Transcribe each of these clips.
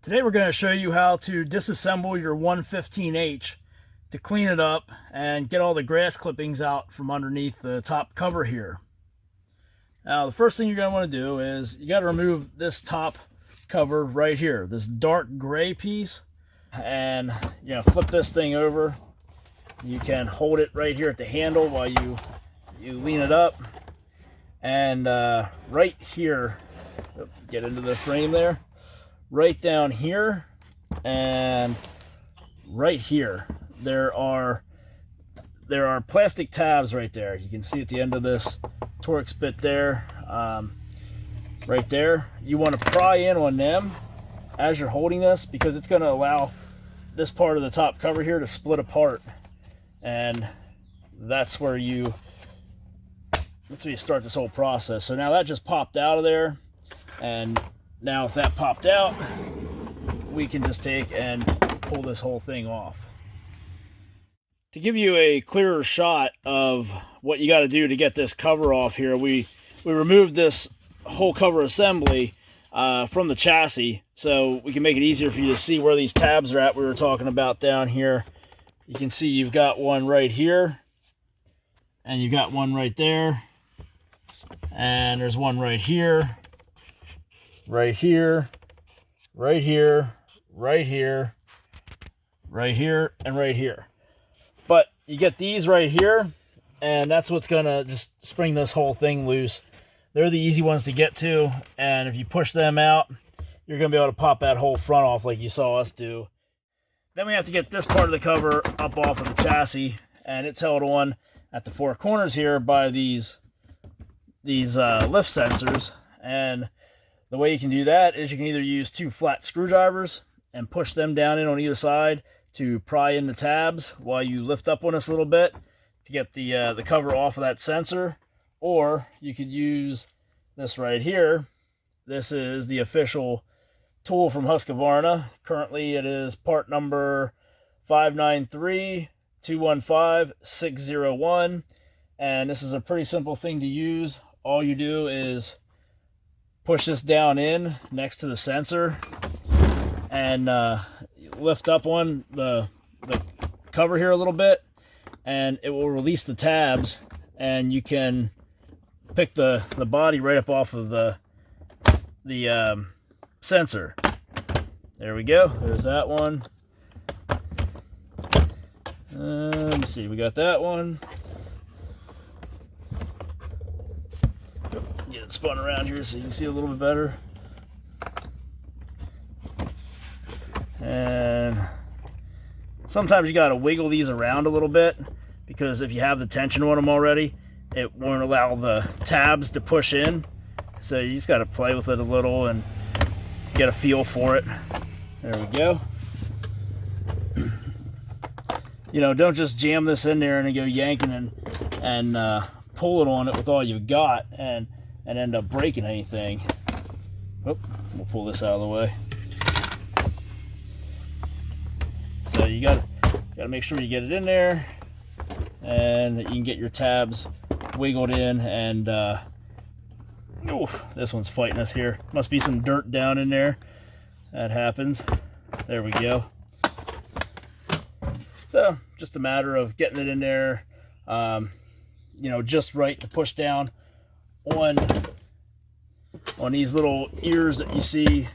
Today we're going to show you how to disassemble your 115H to clean it up and get all the grass clippings out from underneath the top cover here. Now the first thing you're going to want to do is you got to remove this top cover right here, this dark gray piece, and flip this thing over. You can hold it right here at the handle while you lean it up, and right here, get into the frame there, right down here and right here there are plastic tabs right there. You can see at the end of this Torx bit there, right there. You want to pry in on them as you're holding this, because it's going to allow this part of the top cover here to split apart, and that's where you start this whole process. So now that just popped out of there, and now if that popped out, we can just take and pull this whole thing off. To give you a clearer shot of what you got to do to get this cover off here, we removed this whole cover assembly from the chassis, so we can make it easier for you to see where these tabs are at we were talking about down here. You can see you've got one right here, and you've got one right there, and there's one right here, right here, right here, right here, right here, and right here. But you get these right here, and that's what's gonna just spring this whole thing loose. They're the easy ones to get to, and if you push them out, you're gonna be able to pop that whole front off like you saw us do. Then we have to get this part of the cover up off of the chassis, and it's held on at the four corners here by these lift sensors. And the way you can do that is you can either use two flat screwdrivers and push them down in on either side to pry in the tabs while you lift up on this a little bit to get the cover off of that sensor, or you could use this right here. This is the official tool from Husqvarna. Currently it is part number 593215601, and this is a pretty simple thing to use. All you do is push this down in next to the sensor and lift up on the cover here a little bit, and it will release the tabs, and you can pick the body right up off of the sensor. There we go. There's that one. Let me see. We got that one. Get it spun around here so you can see a little bit better. And sometimes you got to wiggle these around a little bit, because if you have the tension on them already, it won't allow the tabs to push in. So you just got to play with it a little and get a feel for it. There we go. Don't just jam this in there and then go yanking and pull it on it with all you've got and end up breaking anything. Oh, we'll pull this out of the way. So you got to make sure you get it in there, and that you can get your tabs wiggled in. And this one's fighting us here. Must be some dirt down in there. That happens. There we go. So just a matter of getting it in there, just right to push down on these little ears that you see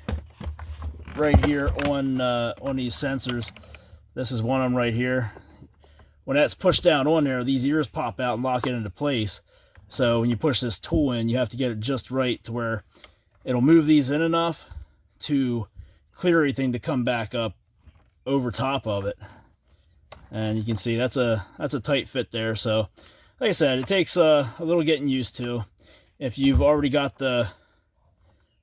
right here on these sensors. This is one of them right here. When that's pushed down on there, these ears pop out and lock it into place. So when you push this tool in, you have to get it just right to where it'll move these in enough to clear everything to come back up over top of it. And you can see that's a tight fit there. So like I said, it takes a little getting used to. If you've already got the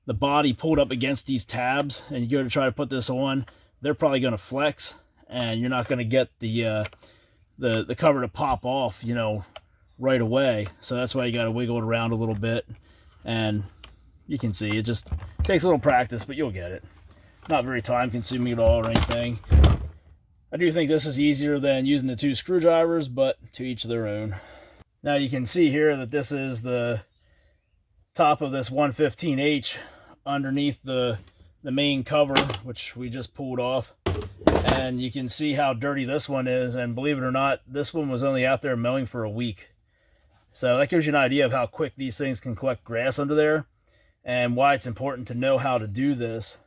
body pulled up against these tabs and you go to try to put this on, they're probably going to flex, and you're not going to get the cover to pop off, right away. So that's why you got to wiggle it around a little bit, and you can see it just takes a little practice, but you'll get it. Not very time consuming at all or anything. I do think this is easier than using the two screwdrivers, but to each their own. Now you can see here that this is the top of this 115H underneath the the main cover, which we just pulled off, and you can see how dirty this one is. And believe it or not, this one was only out there mowing for a week. So that gives you an idea of how quick these things can collect grass under there and why it's important to know how to do this.